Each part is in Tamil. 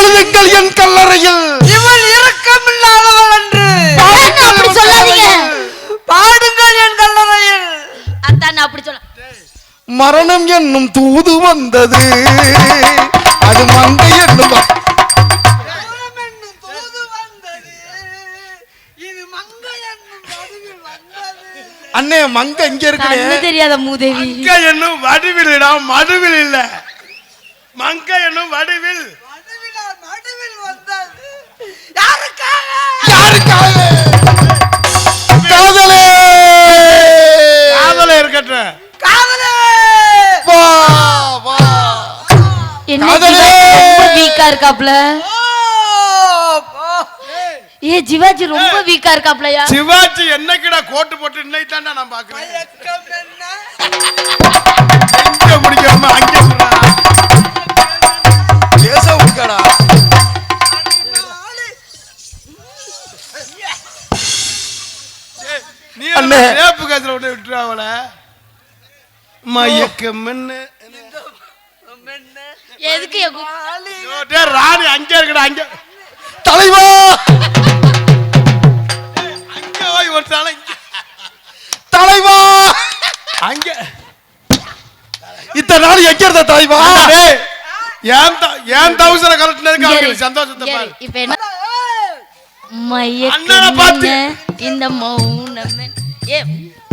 பாடுங்கள் என் கல்லறையில். இவள் இரக்கமில்லாதவள் என்று அப்படி சொல்லாதீங்க. பாடுங்கள் என் கல்லறையில். அதான் அப்படி சொல்ல. மரணம் என்னும் தூது வந்தது, அது மங்கை என்னும் தூது வந்தது, இது மங்கை என்னும் வடிவில் வந்தது. அண்ணே மங்கை இங்க கண்ணு இருக்கு. தெரியாத மூதேவி. மங்கை என்னும் வடிவில்டா, மடுவில் இல்ல. மங்கை என்னும் வடிவில் மடுவில் வந்தது. யாருக்காக? யாருக்காக? காதலே. காதலே இருக்கட்டும். காதலே. வா வா. என்ன ரொம்ப வீக்கா இருக்காப்ல. ஏ ஜிவாஜி ரொம்ப வீக்கா இருக்காப்லயா. சிவாஜி என்னைக்குடா கோட்டு போட்டு இன்னைக்கு தான்டா நான் பாக்குறேன். எங்க முடிக்காம அங்க பேச முடிக்கடா. நீ அண்ணே ரேப்பு கேஸ்ல விட்டு விட்டுறாவல. மயக்கம் என்ன எதுக்கு ராணி அங்க இருக்கடா. அங்க தலைவா அங்க போய் ஒரு தலைவா. அங்க இத்தனை நாள் எங்க இருந்த தலைவா? ஏன் தௌசர கலட்டினதுக்கு அவங்களுக்கு சந்தோஷத்தை பாரு. இப்ப என்ன மயக்கம் இந்த மௌனம். ஏ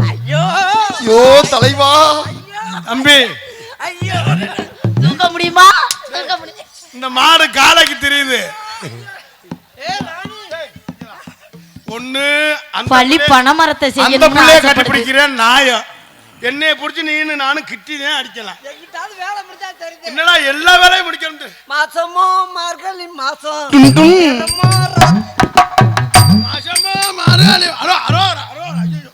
ஐயோ ஐயோ தலைவா. தம்பி தூக்க முடியுமா? தூக்க முடியும். இந்த மாடு காலைக்கு தெரியுது. ஒண்ணு பள்ளி பணமரத்தை அந்த செய்யணும். பிள்ளைய கட்டி பிடிக்கிறேன் நாயம். என்னைய புடிச்சு நீனு நானும் கிட்டிதான் அடிக்கலாம். வேலை முடிஞ்சா தெரியுது. என்னடா எல்லா வேலையும் முடிக்கணும். மாசமோ மார்கழி மாசம். மாசமா மார்கழி. அரோ அரோ அரோ. ஐயோ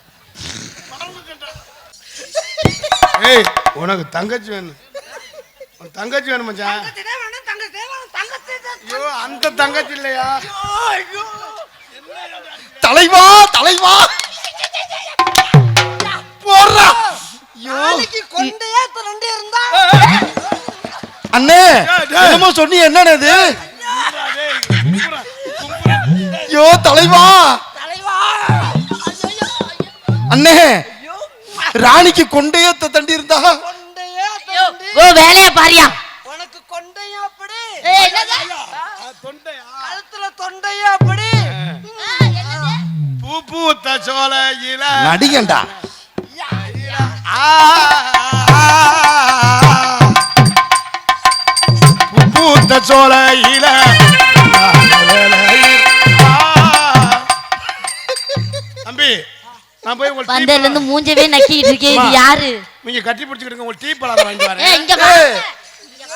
ஏய் உனக்கு தங்கச்சி வேணும். தங்கச்சி வேணும் மச்சான். ஐயோ அந்த தங்கச்சி இல்லையா? தலைவா தலைவா போறா. கொண்டையா ரெண்டு இருந்தா அண்ணே என்னமோ சொன்னீங்க, என்னன்னு இது? ஐயோ தலைவா. அண்ணே ராணிக்கு கொண்டையத்தை தண்டி இருந்தா வேலையா பாரியா. உனக்கு கொண்டையா அப்படி, தொண்டையா கழுத்துல தொண்டையா அப்படி. பூ பூத்த சோலையில நடிகண்டா. பூத்த சோலையில தம்பி நான் போய் வந்ததுல இருந்து மூஞ்சவே நக்கிட்டு இருக்கேன். இது யாரு? நீங்க கட்டி பிடிச்சிக்கிட்டு உங்க டீ பழம் வாங்கி வரேன். இங்க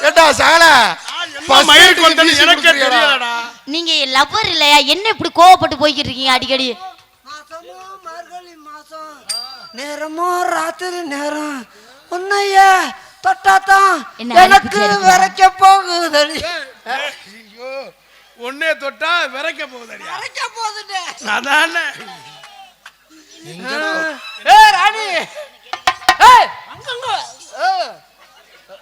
ஏண்டா சகல மயிருக்கு வந்து எனக்கே தெரியலடா. நீங்க லவ்வர் இல்லையா? என்ன இப்படி கோவப்பட்டு போய்கிட்டு இருக்கீங்க அடிக்கடி? மாசமோ மார்கழி மாசம், நேரமோ ராத்திரி நேரம், உன்னையா தொட்டாதான் எனக்கு விரைக்க போகுதடி. ஐயோ ஒன்னே தொட்டா விரைக்க போகுதடி. விரைக்க போகுதுடே. அதானே. ஏய் ராணி, ஏய் அங்கங்க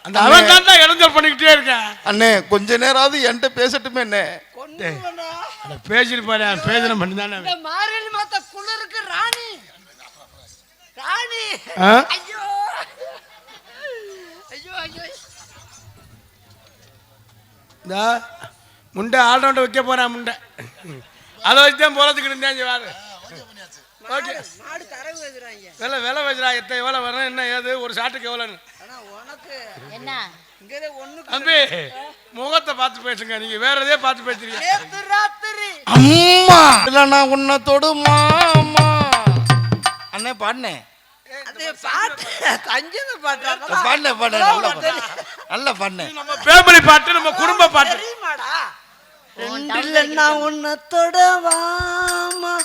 அந்த அவன் தான் இடைஞ்சல் பண்ணிக்கிட்டே இருக்கேன். அண்ணே கொஞ்ச நேராவது என்கிட்ட பேசட்டுமே. என்ன பேசிட்டு பாரு. பேசின பண்ணி தானே மார்கழி மாத்த குளிருக்கு ராணி. ராணி ஐயோ ஐயோ ஐயோ. இந்த முண்டை ஆல்ரவுண்டை வைக்க போறேன். முண்டை அதை வச்சுதான் போறதுக்கு இருந்தாங்க. வாரு ஓகே. நாடு தரவு வைக்கிறாங்க. விலை வச்சுரா. எத்தனை எவ்வளோ வரணும் என்ன ஏது ஒரு ஷாட்டுக்கு எவ்வளோன்னு. ஆனா உனக்கு என்ன இங்கதே ஒண்ணு தம்பி முகத்தை பார்த்து பேசுங்க. நீங்க வேற எதையே பார்த்து பேசுறீங்க. நேத்து ராத்திரி அம்மா இல்ல உன்னை தொடு மாமா. அண்ணே பாடுனே. அதே பாட்டு தஞ்சன பாட்டு பாடுனே பாடுனே நல்ல பாடுனே. நம்ம ஃபேமிலி பாட்டு, நம்ம குடும்ப பாட்டு. தெரியுமாடா? ரெண்டுல நான் உன்னை தொடவாமா,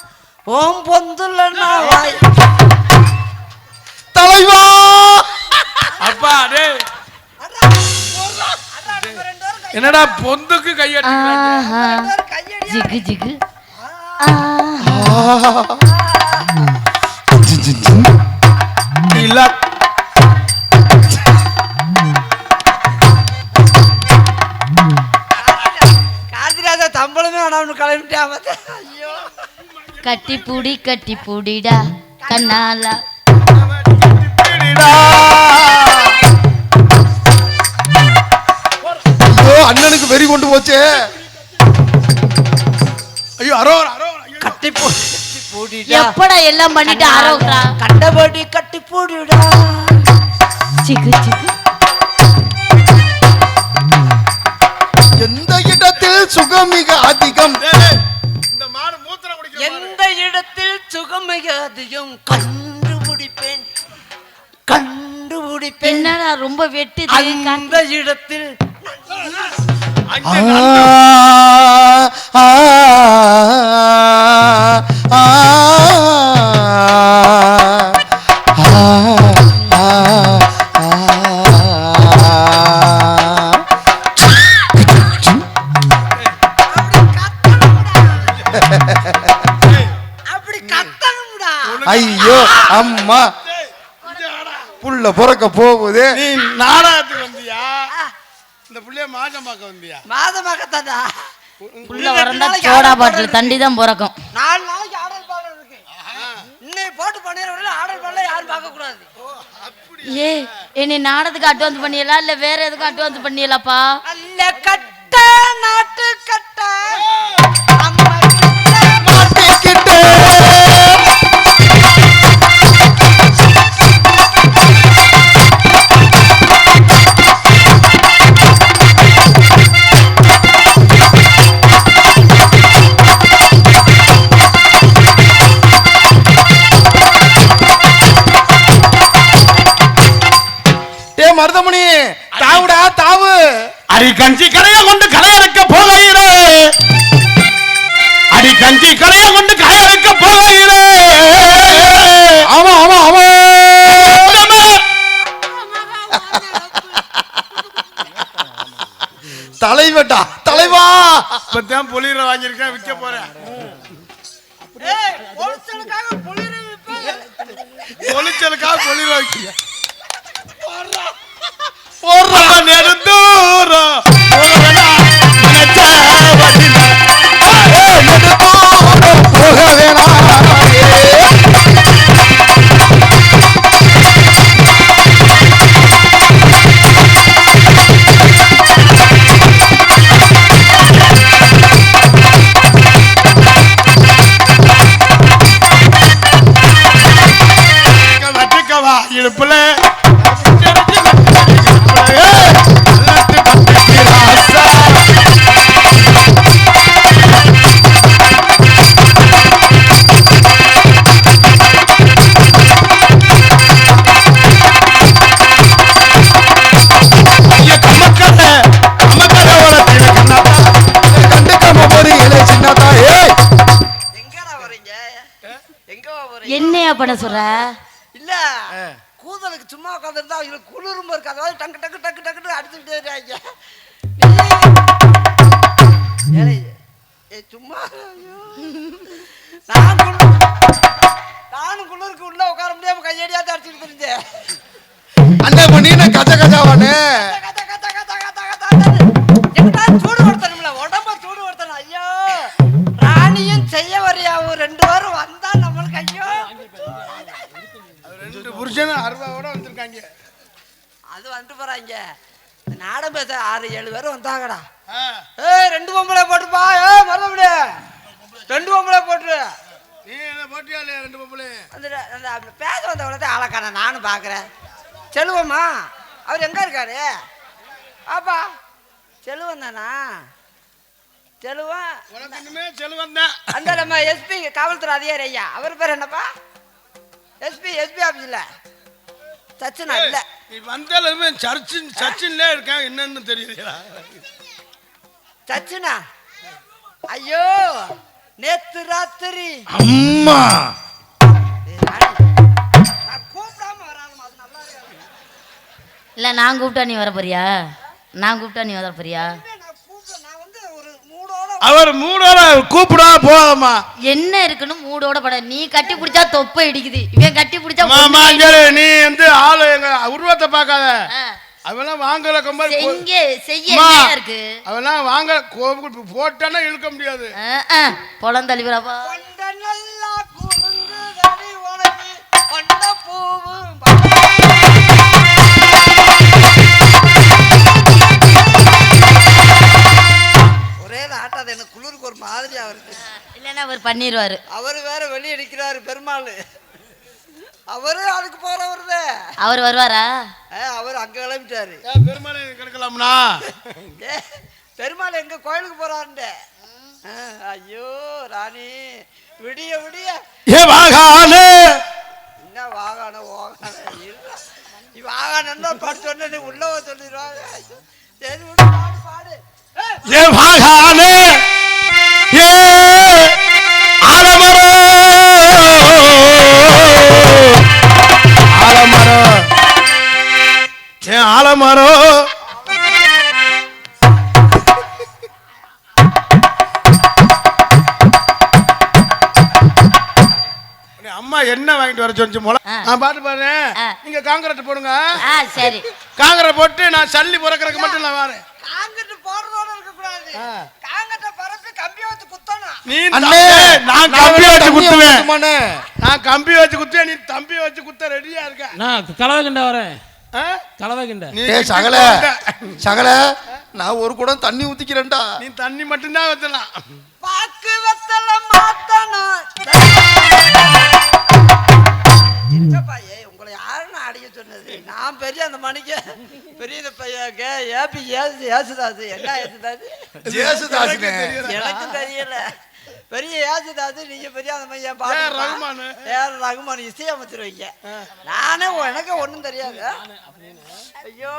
ஓம் பொந்துல நான் வாய். தலைவா அப்பா டேய் என்னடா பொந்துக்கு கையடிக்கிறாங்க. ஜிகு ஜிகு. இல்ல சம்பளமே வேணாம்னு கிளம்பிட்டான் ஐயோ கட்டி பூடிடா கண்ணாலா. ஐயோ அண்ணனுக்கு வெறி கொண்டு போச்சே. ஐயோ அரோர் கட்டி பூடிடா எப்படா எல்லாம் பண்ணிட்டு ஆரோக்ரா. கண்டபடி கட்டி பூடிடா. சிக்கு சிக்கு. எந்த இடத்தில் சுகம் மிக அதிகம். இந்த மாடு மூத்திர குடிக்கும். எந்த இடத்தில் சுகமிக அதிகம் கண்டுபிடிப்பேன். என்னடா ரொம்ப வெட்டுது. அந்த இடத்தில் ஆ, ஆ, ஆ, அப்படி கத்தணும்டா. ஐயோ அம்மா புள்ள பிறக்க போகுது. நீ நாடகத்துக்கு வந்தியா? இந்த புள்ளைய மாஜம் பார்க்க வந்தியா? மாதமாகத்தானா புள்ள வரந்தா சோடா பாட்டில் தண்டி தான் பிறக்கும். 4 நாளைக்கு ஆர்டர் பண்ண இருக்கு. இன்னைக்கு போட்டு பண்ணிடுறவங்க ஆர்டர் பண்ணல யாரும் பார்க்க கூடாது. ஏ என்னை நாடத்துக்கு அட்வான்ஸ் பண்ணியலாம் இல்ல வேற எதுக்கும் அட்வான்ஸ் பண்ணியலாப்பா? அல்ல கட்ட நாட்டு கட்ட அம்மா கிட்ட மாட்டிக்கிட்டே. மருதமணி தாவுடா தாவு. அடி கஞ்சி கரையை கொண்டு கரையறுக்க போகையிலே, அடி கஞ்சி கரையை கொண்டு கரையறுக்க போகையிலே. ஆமா ஆமா ஆமா. தலைவட்டா தலைவா. இப்பதான் பொலிற வாங்கியிருக்கேன், விற்க போறேன். ஏய் போலீஸ்களுக்காக பொலிற விப்ப. பொலிச்சலுக்காக பொலிற வைக்க போறா நெடுந்தூரம் போக வேணாம். வச்சுக்கவா இடுப்புல என்னையா பண்ண சொல்ற? இல்ல கூதலுக்கு சும்மா உட்காந்துருந்தா அவங்களுக்கு குளிரும் இருக்கு. அதாவது டக்கு டக்கு டக்கு டக்குன்னு அடிச்சுக்கிட்டே இருக்காங்க. சும்மா நானும் குளிருக்கு உள்ள உட்கார முடியாம கையடியாத அடிச்சுட்டு இருந்தேன். அண்ணன் பண்ணி கஜ கஜாவானே. சூடு கொடுத்தனும்ல உடம்ப சூடு கொடுத்தனும். ஐயோ ராணியும் செய்ய வரையாவும் 2 வாரம் வந்தா நம்மளுக்கு ஐயோ 2 புருஷன் 60ஓட வந்திருக்காங்க. அது வந்துட்டு போறாங்க. நாடம் பேச 6-7 பேரும் வந்தாங்கடா. ஆ. ஏய் 2 பொம்பளை போட்டுப்பா. ஏய் மறந்துவிடு 2 பொம்பளை போட்டு. நீ என்ன போட்டியா இல்லையா 2 பொம்பளை? அந்த பேச வந்தவளத்தை ஆளக்கான நானும் பார்க்குறேன். செல்வமா அவர் எங்கே இருக்காரு? ஆப்பா செல்வம் தானா? செல்வம் உனக்கு இன்னுமே செல்வம் தான். அந்த நம்ம எஸ்பி காவல்துறை அதிகாரி ஐயா அவர் பேர் என்னப்பா? எஸ்பி ஆஃபீஸில் சச்சினா இல்லை. நீ வந்தாலுமே சச்சின்ல இருக்கான். என்னன்னு தெரியலையா? சச்சினா ஐயோ நேத்து ராத்திரி அம்மா நான் கூப்பிடாம வரானுமா அது நல்லா இருக்காது. இல்ல நான் கூப்பிட்டா நீ வர போறியா? நான் கூப்பிட்டா நீ வர போறியா? நான் வந்து ஒரு மூடோட அவர் மூடோட கூப்பிடா போகாமா. என்ன இருக்குன்னு மூடோட பட. நீ கட்டி பிடிச்சா தொப்பை இடிக்குது, இவன் கட்டி பிடிச்சா மாமா நீ வந்து ஆளு எங்க உருவத்தை பார்க்காத. அவெல்லாம் வாங்கல கம்பல் செய்ய என்ன இருக்கு? அவெல்லாம் வாங்க போட்டானா இழுக்க முடியாது. பொலந்தளிவரப்பா நல்லா குலுங்குதடி உனக்கு கொண்ட பூவும் ஒரே ஆட்டாத எனக்கு குளிருக்கு ஒரு மாதிரியா வருது. இல்லைன்னா அவர் பண்ணிடுவாரு. அவரு வேற வெளியே நிற்கிறாரு பெருமாள். அவரு அதுக்கு போறவருதே. அவர் வருவாரா? அவர் அங்க கிளம்பிட்டாரு. பெருமாள் கிடக்கலாம்னா பெருமாள் எங்க கோயிலுக்கு போறாருண்ட. ஐயோ ராணி விடிய விடிய ஏ வாகானே என்ன வாகான வாகான பாட்டு சொன்ன நீ உள்ள சொல்லிடுவாங்க. சரி பாடு பாடு. ஏ வாகானே ஏ ஆலமரோ ஆலமரோ ஏ ஆலமரோ அம்மா என்ன வாங்கிட்டு வர சொன்னிச்சு போல. நான் பாட்டு பாரு. நீங்க காங்கிரட் போடுங்க. சரி காங்கிரட் போட்டு நான் சல்லி புறக்கறதுக்கு மட்டும் நான் வரேன். காங்கிரட் போடுறதோட இருக்க கூடாது. காங்கிரட்ட பரப்பி கம்பி வச்சு குத்தணும். நீ அண்ணே நான் கம்பி வச்சு குத்துவேன். நான் கம்பி வச்சு குத்துவேன். நீ தம்பி வச்சு குத்த ரெடியா இருக்க. நான் கலவை கிண்ட வரேன். கலவை கிண்ட. ஏய் சகல சகல நான் ஒரு குடம் தண்ணி ஊத்திக்கிறேன்டா. நீ தண்ணி மட்டும் தான் ஊத்தலாம். பாக்கு வெத்தல மாத்தணும். உங்களை யாருன்னு அடிக்க சொன்னது? நான் பெரிய அந்த மணிக்கு பெரிய பையன் ஏபி ஏசுதாசு. என்ன ஏசுதாசு? எனக்கு தெரியல. பெரிய ஏசுதாசு. நீங்க பெரிய அந்த மையன் ரகுமான் இசையமைச்சிருவீங்க. நானே எனக்கு ஒண்ணும் தெரியாது. ஐயோ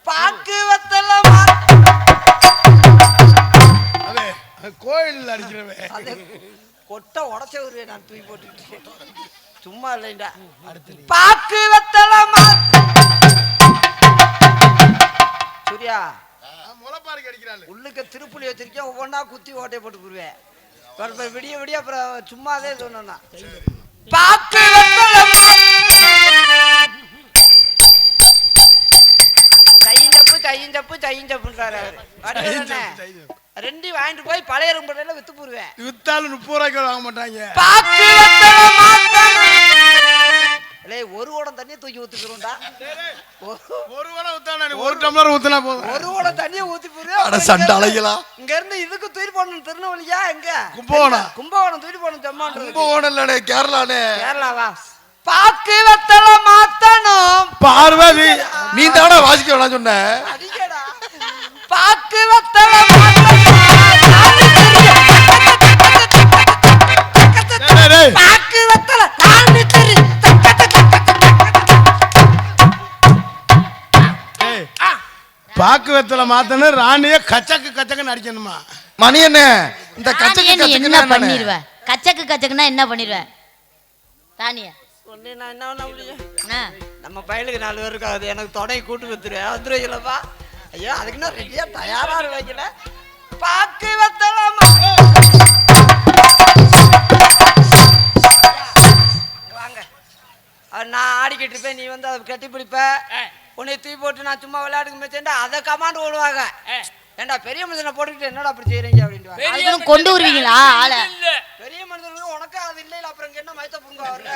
பாக்கு வெத்தல கோயில் அடிக்கிறவே கொட்டை உடச்ச ஒரு நான் தூக்கி போட்டுக்கிட்டு சும்மா இல்லைண்டா. பாக்கு வெத்தலமா சூர்யா முளைப்பாருக்கு அடிக்கிறாள். உள்ளுக்க திருப்புளி வச்சிருக்கேன். ஒவ்வொன்றா குத்தி ஓட்டையை போட்டு போடுவேன். விடிய விடிய அப்புறம் சும்மாவே சொன்னா பாக்கு வெத்தலமா தையஞ்சப்புன்றாரு அவரு. ரெண்டையும் வாங்கிட்டு போய் பழைய ரூம்புல வித்து போடுவேன். வித்தாலும் 30 ரூபாய்க்கு வாங்க மாட்டாங்க. ஒரு ஓடம் தண்ணியை தூக்கி ஊத்துக்கிறோம்டா. ஒரு ஓடம் ஊத்தானே ஒரு டம்ளர் ஊத்துனா போதும். ஒரு ஓடம் தண்ணியை ஊத்தி போடுவேன். அட சண்டை அலையலாம். இங்க இருந்து இதுக்கு தூக்கி போடணும். திருநெல்வேலியா எங்க? கும்பகோணம் தூக்கி போடணும். ஜம்மான் கும்பகோணம் இல்லனே கேரளானே. கேரளாவா? பாக்கு வெத்தல மாத்தணும். பார்வதி நீ தானே வாசிக்க வேணாம் சொன்ன. அடிக்கடா. பாக்கு வெத்தல பாக்கு வெத்தல தாண்டி தெரி. பாக்கு வெத்தல மாத்தணும். ராணிய கச்சக்கு கச்சக்குன்னு அடிக்கணுமா? மணி என்ன இந்த கச்சக்கு என்ன பண்ணிடுவ? கச்சக்கு கச்சக்குன்னா என்ன பண்ணிடுவ? ராணிய நான் என்ன பண்ண முடியும்? நம்ம பையனுக்கு 4 பேர் இருக்காது. எனக்கு தொடை கூட்டு வந்துருவேன். வந்துருவீங்களப்பா? ஐயோ அதுக்கு நான் ரெடியா தயாரா வைக்கல. பாக்கு வெத்தலாமா வாங்க. நான் ஆடிக்கிட்டு இருப்பேன். நீ வந்து அதை கட்டி பிடிப்ப. உன்னை தூக்கி போட்டு நான் சும்மா விளையாடுக்கு மேய்ச்சேன்டா அதை கமாண்ட் ஓடுவாங்க. ஏண்டா பெரிய மனுஷனை போட்டுக்கிட்டு என்னடா அப்படி செய்யறீங்க அப்படின்னு கொண்டு வருவீங்களா ஆளை? பெரிய மனுஷனுக்கு உனக்கு அது இல்லை. அப்புறம் என்ன மயத்த புங்க வர்ற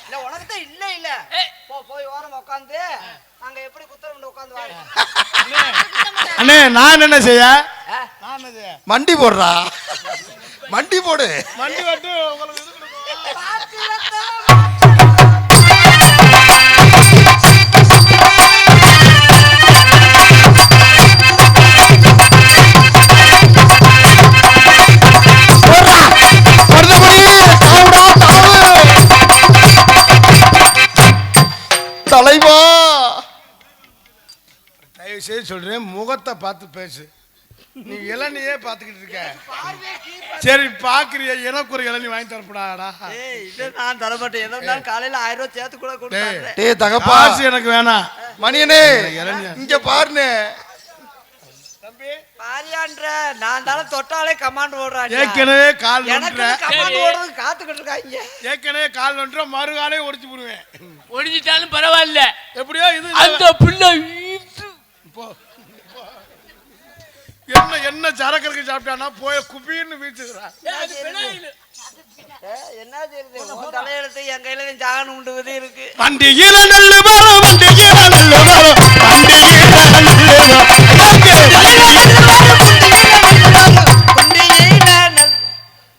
இல்ல உனக்கு தான் இல்லை. இல்ல போய் ஓரம் உட்காந்து நாங்க எப்படி குத்தரம் உட்காந்து வாங்க. அண்ணே நான் என்ன செய்ய? மண்டி போடுறா. மண்டி போடு. மண்டி வட்டு உங்களுக்கு தலைவா தயவு செய்து சொல்றேன். முகத்தை பார்த்து பேசு. நீ இளநியே பார்த்துக்கிட்டு இருக்க. சரி பாக்குறிய எனக்கு ஒரு இளநீ வாங்கி தரப்படாடா. நான் தரமாட்டேன். எதோ காலையில 1000 ரூபாய் சேர்த்து கூட கொடுத்தேன். டேய் தகப்பா எனக்கு வேணாம். மணியனே இங்க பாருனே. தம்பி பாரியான்ற நான் தானே தொட்டாலே கமாண்ட் ஓடுறான். ஏற்கனவே கால் எனக்கு ஒன்ற கமாண்ட் ஓடுறது காத்துக்கிட்டு இருக்காங்க. ஏற்கனவே கால் ஒன்ற மறுகாலே ஒடிச்சு போடுவேன். ஒடிஞ்சிட்டாலும் பரவாயில்ல. எப்படியோ இது அந்த பிள்ளை போ. என்ன சரக்கு சாப்பிட்டானா போய் குப்பீர்னு வீச்சுக்கிறான். என்ன தெரியுது உன் தலையெழுத்து என் கையில ஜாகனம் உண்டு இருக்கு. வண்டியில நல்ல வரும் வண்டியில நல்ல வரும்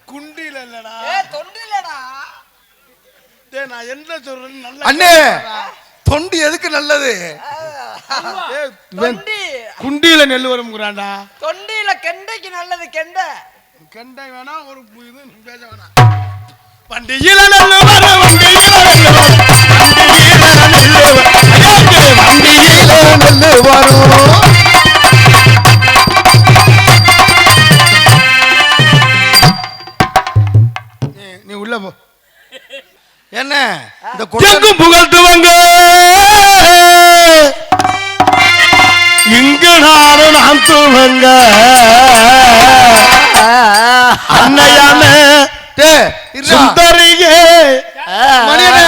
குண்டியில இல்லடா தொண்டிலடா. டேய் நான் என்ன சொல்றேன்னு நல்லா அண்ணே தொண்டி எதுக்கு நல்லது? தொண்டி குண்டியில நெல் வரும்ங்கறான்டா. தொண்டியில கெண்டைக்கு நல்லது. கெண்டை வேணா ஒரு இது பேச வேணாம். வண்டியில நல்ல வரும் வண்டியில நல்ல வரும் வண்டியில நல்ல வரும். நீ உள்ள போ. என்ன இந்த எங்கும் புகழ்த்துவங்க இங்கு நானும் நான் துவங்க அன்னையான சுந்தரியே மணியண்ணே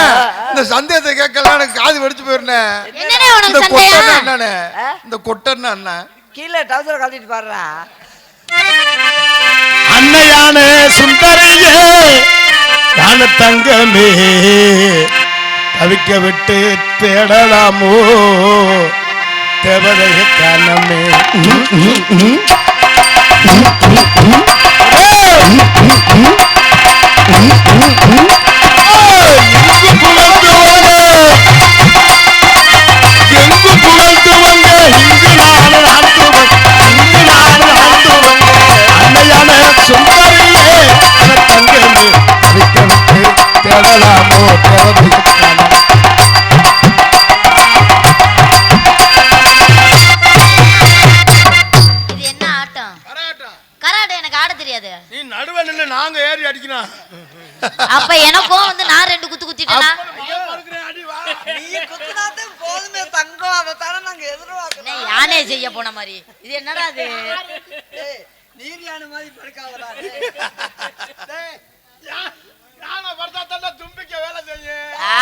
இந்த சந்தேகத்தை கேட்கலாம் எனக்கு காது வெடிச்சு போயிருந்தேன். என்னடா உனக்கு இந்த சண்டையா? கொட்டர்னா என்னண்ணே? இந்த கொட்டர்னா என்ன? கீழே டவுசர் கழட்டிட்டு பாடுறா. அன்னையான சுந்தரியே ஞான தங்கமே தவிக்க விட்டு தேடலாமோ தேவதைய காணமே. எங்கு புகழ்த்துவங்க இங்கு நானும் அன்னையான சுந்தரியே தங்கமே தவிக்க விட்டு தேடலாமோ தேவதைய காணமே. இது என்ன ஆட்டம்? கராட்டே எனக்கு ஆட தெரியாது. நீ நடுவே நின்னு நாங்க ஏறி அடிக்கணும். அப்ப எனக்கும் வந்து நான் 2 குத்து குத்திட்டேனா? நீ குத்துனாதே போதுமே தங்கம். அதை தானே நாங்க எதிர்பார்க்கிறோம். யானே செய்ய போன மாதிரி. இது என்னடா இது? நீரியான மாதிரி படுக்காதடா.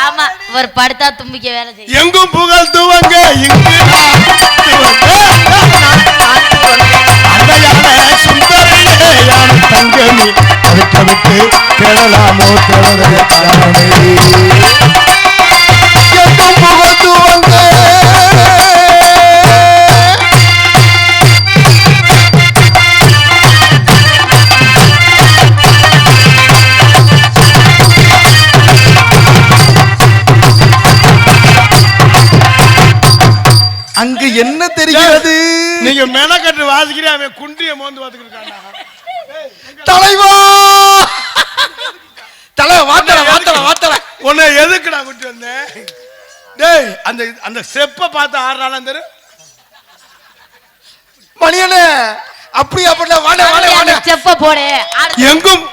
ஆமா ஒரு படுத்தா தும்பிக்க வேலை செய்யும். எங்கும் புகழ்த்துவங்க இங்கு அன்னையான சுந்தரியே ஞான தங்கமே தவிக்க விட்டு தேடலாமோ தேவதைய காணமே. எங்கும் புகழ்த்துவங்க அங்கு என்ன தெரிகிறது? நீங்க மெனக்கட்டு வாசிக்கிறே அவன் குண்டிய மோந்து வாத்துக்கிட்டு தலைவா தலை வாத்தல உன்னை எதுக்குடா கூட்டி வந்தேன்? டேய் அந்த அந்த செப்ப பார்த்து ஆடுறாலும் தெரியும். மணியண்ணே அப்படி வாட செப்ப போடு. எங்கும்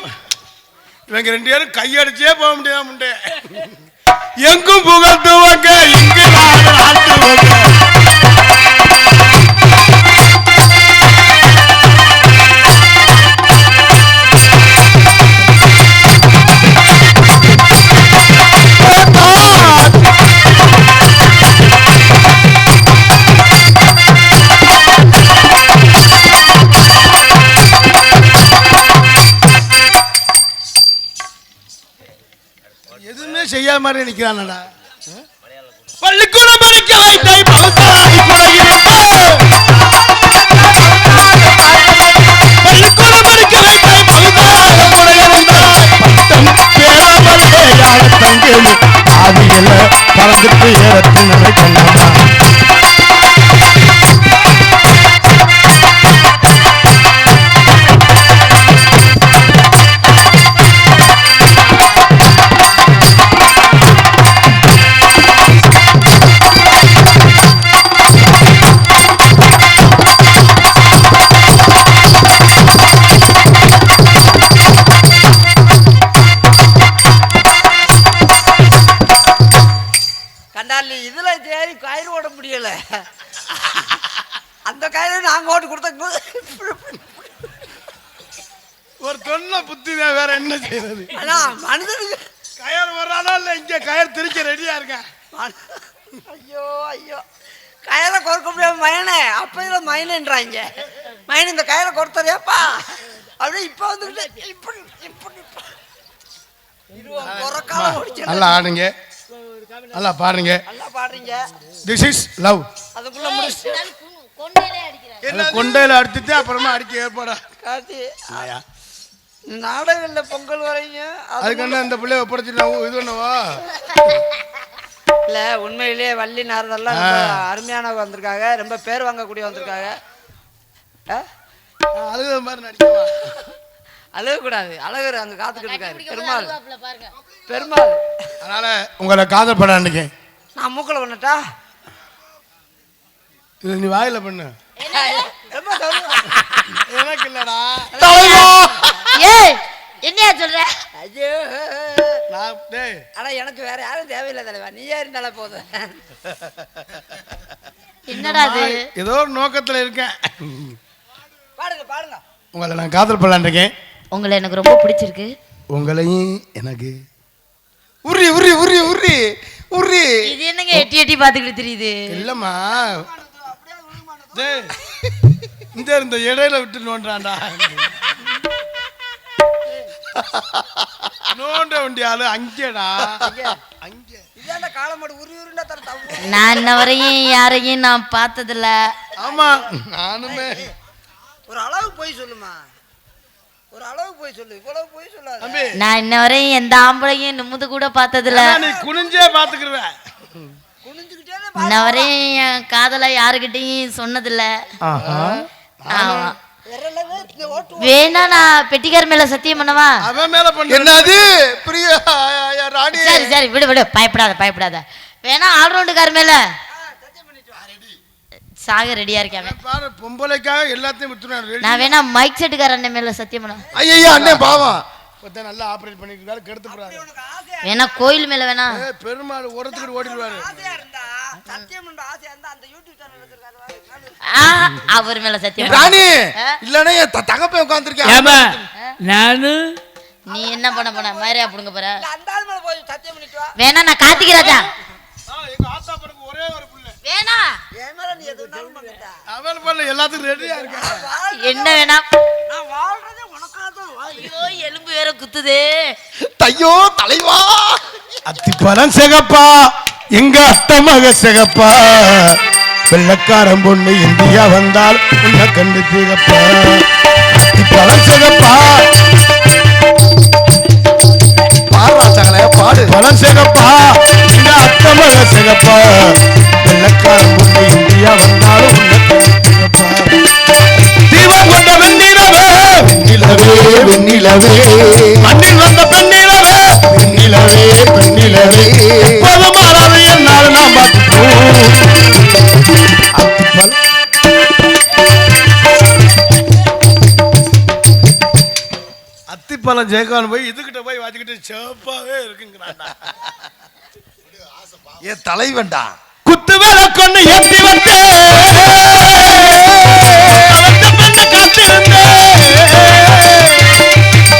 இவங்க 2 பேரும் கையடிச்சே போக முடியாது முண்டே. எங்கும் புகழ்த்துவங்க இங்கு நானும் ஆட்டுவங்க எதுவுமே செய்யாத மாதிரி நிக்கிறானடா. பள்ளிக்கூடம் படிக்க வைத்தாய் பகுத்தாய் குறையிருந்தாய். பள்ளிக்கூடம் படிக்க வைத்தாய் பகுத்தாய் குறையிருந்தாய். பட்டம் பேராமலே யாழ தங்கமே ஆதியில பறந்துட்டு ஏறத்தின் நினைக்கணுமா. சொன்ன புத்தி தான், வேற என்ன செய்யறது? ஆனா மனுஷனுக்கு கயர் வர்றானா இல்ல இங்க கயர் திரிக்க ரெடியா இருக்கேன். ஐயோ ஐயோ, கயரை கொடுக்க முடியாம மயனே, அப்ப இதுல மயனன்றாங்க. மயன் இந்த கயரை கொடுத்தறியாப்பா அப்படியே இப்ப வந்துட்டு இப்படி இப்படி நல்லா ஆடுங்க, நல்லா பாடுங்க. நல்லா பாடுறீங்க. This is love. அதுக்குள்ள முடிச்சு கொண்டையிலே அடிக்கிறேன். கொண்டையில அடிச்சுட்டு அப்புறமா அடிக்க ஏற்பாடா. காத்தி நாடகங்கள்ல பொங்கல் வரையும் அதுக்கு என்ன இந்த பிள்ளைய ஒப்படைச்சிட்டு இது பண்ணுவா இல்ல. உண்மையிலேயே வள்ளி நாரதெல்லாம் ரொம்ப அருமையானவங்க வந்திருக்காங்க, ரொம்ப பேர் வாங்கக்கூடிய வந்திருக்காங்க. அழுகுற மாதிரி நடிக்கவா? அழுகக்கூடாது, அழகர் அங்க காத்துக்கிட்டு இருக்காரு பெருமாள். பாருங்க பெருமாள் அதனால உங்களை காதல் பண்ண நினைக்கேன். நான் மூக்கல பண்ணட்டா? இது நீ வாயில பண்ணு. ரொம்ப கௌரவம். எனக்கு இல்லடா. ஏய் என்னையா சொல்ற? ஐயோ, நான் டேய் ஆனா எனக்கு வேற யாரும் தேவையில்லை தலைவா, நீயே இருந்தாலே போதும். என்னடா இது? ஏதோ ஒரு நோக்கத்துல இருக்கேன். பாடுங்க பாடுங்க. உங்களை நான் காதல் பண்ணலான் இருக்கேன். உங்களை எனக்கு ரொம்ப பிடிச்சிருக்கு. உங்களையும் எனக்கு. உரி உரி உரி உரி உரி. இது என்னங்க எட்டி எட்டி பாத்துக்கிட்டு தெரியுது? இல்லம்மா டேய், இந்த இடையில விட்டு நோண்டாண்டா. நோண்ட வேண்டியாலு அங்கேடா. அங்கே இதாண்ட காலமாடு உரி உருண்டா தர தவு. நான் இன்ன வரையும் யாரையும் நான் பார்த்ததில்ல. ஆமா நானுமே. ஒரு அளவு போய் சொல்லுமா, ஒரு அளவு போய் சொல்லு, இவ்வளவு போய் சொல்லாத. தம்பி நான் இன்ன வரையும் எந்த ஆம்பளையும் நிமிந்து கூட பார்த்ததில்ல. நீ குனிஞ்சே பாத்துக்கிருவ. குனிஞ்சுக்கிட்டே இன்ன வரையும் என் காதலை யாருக்கிட்டையும் சொன்னதில்ல. ஆமா. வேணா நான் பெட்டிக்கார மேல சத்தியம் பண்ணவா? அவன் மேல பண்ணு. என்னது பிரியா ராணி? சரி சரி விடு விடு, பயப்படாத பயப்படாத. வேணா ஆல்ரவுண்டுக்கார மேல சாக ரெடியா இருக்கேன். பாரு பொம்பளைக்காக எல்லாத்தையும் விட்டுறாரு. நான் வேணா மைக் செட்டுக்கார அண்ணன் மேல சத்தியம் பண்ண. ஐயா அண்ணன் பாவம் இப்பதான் நல்லா ஆபரேட் பண்ணிட்டு இருக்காரு, கெடுத்து போறாரு. வேணா கோயில் மேல வேணா. பெருமாள் உரத்துக்கிட்டு ஓடிடுவாரு. ஆசையா இருந்தா, சத்தியம் பண்ற ஆசையா இருந்தா அந்த யூடியூப் சேனல் வச்சிருக்காரு. அவர் மேல சத்தியம். ராணி இல்லன்னா என் தங்கப்பை உட்கார்ந்திருக்கேன். ஏமா நானு நீ என்ன பண்ண போன மாதிரியா புடுங்க போற? அந்த ஆள் மேல போய் சத்தியம் பண்ணிட்டு வா. வேணா நான் கார்த்திக் ராஜா. எங்க ஆத்தா பருக்கு ஒரே ஒரு பிள்ளை. வேணா என் மேல நீ எதுனாலும் பண்ணட்டா. அவன் பண்ண எல்லாத்துக்கும் ரெடியா இருக்க. என்ன வேணா? நான் வாழ்றதே உனக்காக தான். ஐயோ எலும்பு வேற குத்துதே. ஐயோ தலைவா. அத்திப்பழம் சிகப்பா, எங்க அத்தமக சிகப்பா, வெள்ளக்காரன் பொண்ணு இந்தியா வந்தால் உன்னை கண்டு சிகப்பா. அத்திப்பழம் சிகப்பா, பாடுறா சகல பாடு. பழம் சிகப்பா, எங்க அத்தமக சிகப்பா, வெள்ளக்காரன் பொண்ணு இந்தியா வந்தாலும் உன்னை கண்டு சிகப்பா. தீபம் கொண்ட வெண்ணிலவே வெண்ணிலவே வெண்ணிலவே, மண்ணில் வந்த பெண்ணிலவே பெண்ணிலவே பெண்ணிலவே, எப்போதும் மாறாது என்னால் நாம் பார்த்துப்போம். அத்திப்பழம் ஜெயகான் போய் இதுகிட்ட போய் வாச்சிக்கிட்டு சேப்பாவே இருக்குங்கிறான். என் தலைவன்டா. குத்து வேலை கொண்டு ஏற்றி வந்தே காத்திருந்தே.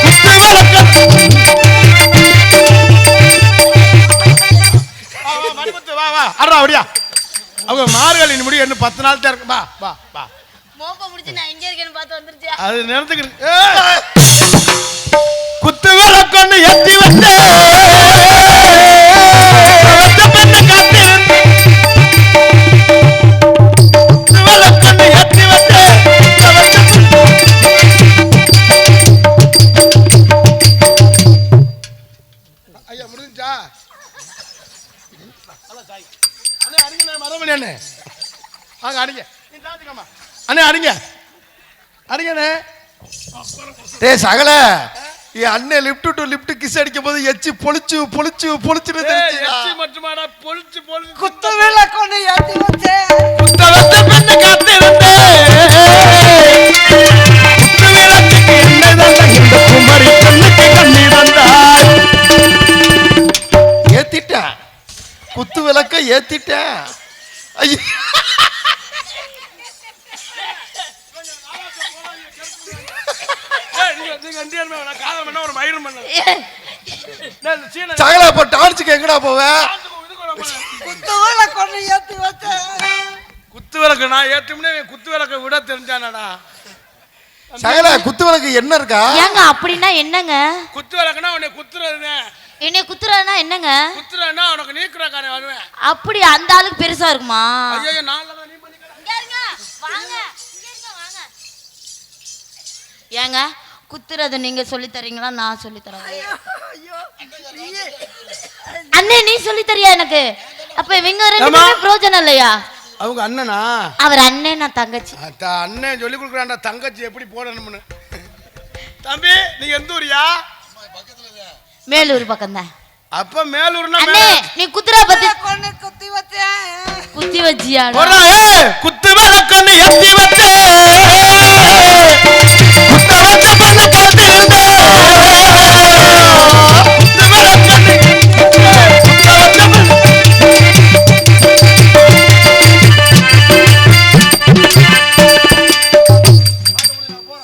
குத்து வேலை மணிமுத்து வா வா அடா அப்படியா. அவங்க மார்கழி முடிய இன்னும் 10 நாள் தான் இருக்கு. வா வா வா. மோப்ப முடிச்சு நான் எங்க இருக்கேன்னு பார்த்து வந்துருச்சா? அது நேரத்துக்கு குத்து வேலை கொண்டு ஏற்றி வந்தே பெண்ணு காத்திருந்தே. குத்து வேலை கொண்டு ஏற்றி வந்தே. ஐயா முடிஞ்சா மரமணி அண்ணே வாங்க அடிங்க. அண்ணே அடிங்க அடிங்கண்ணே. டேய் சகல என் அண்ணன் லிப்ட் டு லிப்ட் கிஸ் அடிக்கும் போது எச்சி பொளிச்சு பொளிச்சு பொளிச்சுன்னு தெரிஞ்சுடா. மட்டுமாடா பொளிச்சு பொளிச்சு. குத்து விளை கொண்டு ஏத்தி வச்சே. குத்த வச்ச பெண்ணு காத்திருந்தே. குத்து விளக்குக்கு என்ன தந்த இந்த குமரி பெண்ணுக்கு கண்ணி தந்தாய். ஏத்திட்டேன், குத்து விளக்க ஏத்திட்டேன். ஐயோ நீங்க ரெண்டு பேருமே வேணாம். காதல் பண்ண ஒரு மயிரும் பண்ண சீன சகல இப்ப டான்ஸுக்கு எங்கடா போவ? குத்துவிளக்க கொண்டு ஏத்தி வச்ச குத்து விளக்கு நான் ஏற்றும்னே குத்து விளக்க விட தெரிஞ்சானடா. சகல குத்து விளக்கு என்ன இருக்கா? ஏங்க அப்படின்னா என்னங்க? குத்து விளக்குனா உன்னை குத்துறதுனே. என்னை குத்துறதுன்னா என்னங்க? குத்துறேன்னா உனக்கு நீக்குறக்காரன் வருவேன். அப்படி அந்த ஆளுக்கு பெருசா இருக்குமா? ஐயோ நான்ல நீ பண்ணிக்க. இங்க இருங்க, வாங்க, இங்க இருங்க, வாங்க. ஏங்க குத்துறது நீங்க சொல்லி தரீங்களா நான் சொல்லி தரேன்? ஐயோ நீயே அண்ணே நீ சொல்லி தரியா எனக்கு? அப்ப இவங்க ரெண்டு பேரும் பிரயோஜனம் இல்லையா? அவங்க அண்ணனா? அவர் அண்ணே நான் தங்கச்சி. அண்ணன் சொல்லி கொடுக்குறான்டா தங்கச்சி எப்படி போடணும்னு. தம்பி நீ எந்த ஊரியா? மேலூர் பக்கம் தான். அப்ப மேலூர்னா அண்ணே நீ குத்துறா பத்தி கொண்டு குத்தி வச்சேன் குத்தி வச்சியா? குத்து விளக்கொன்னு எத்தி வச்சே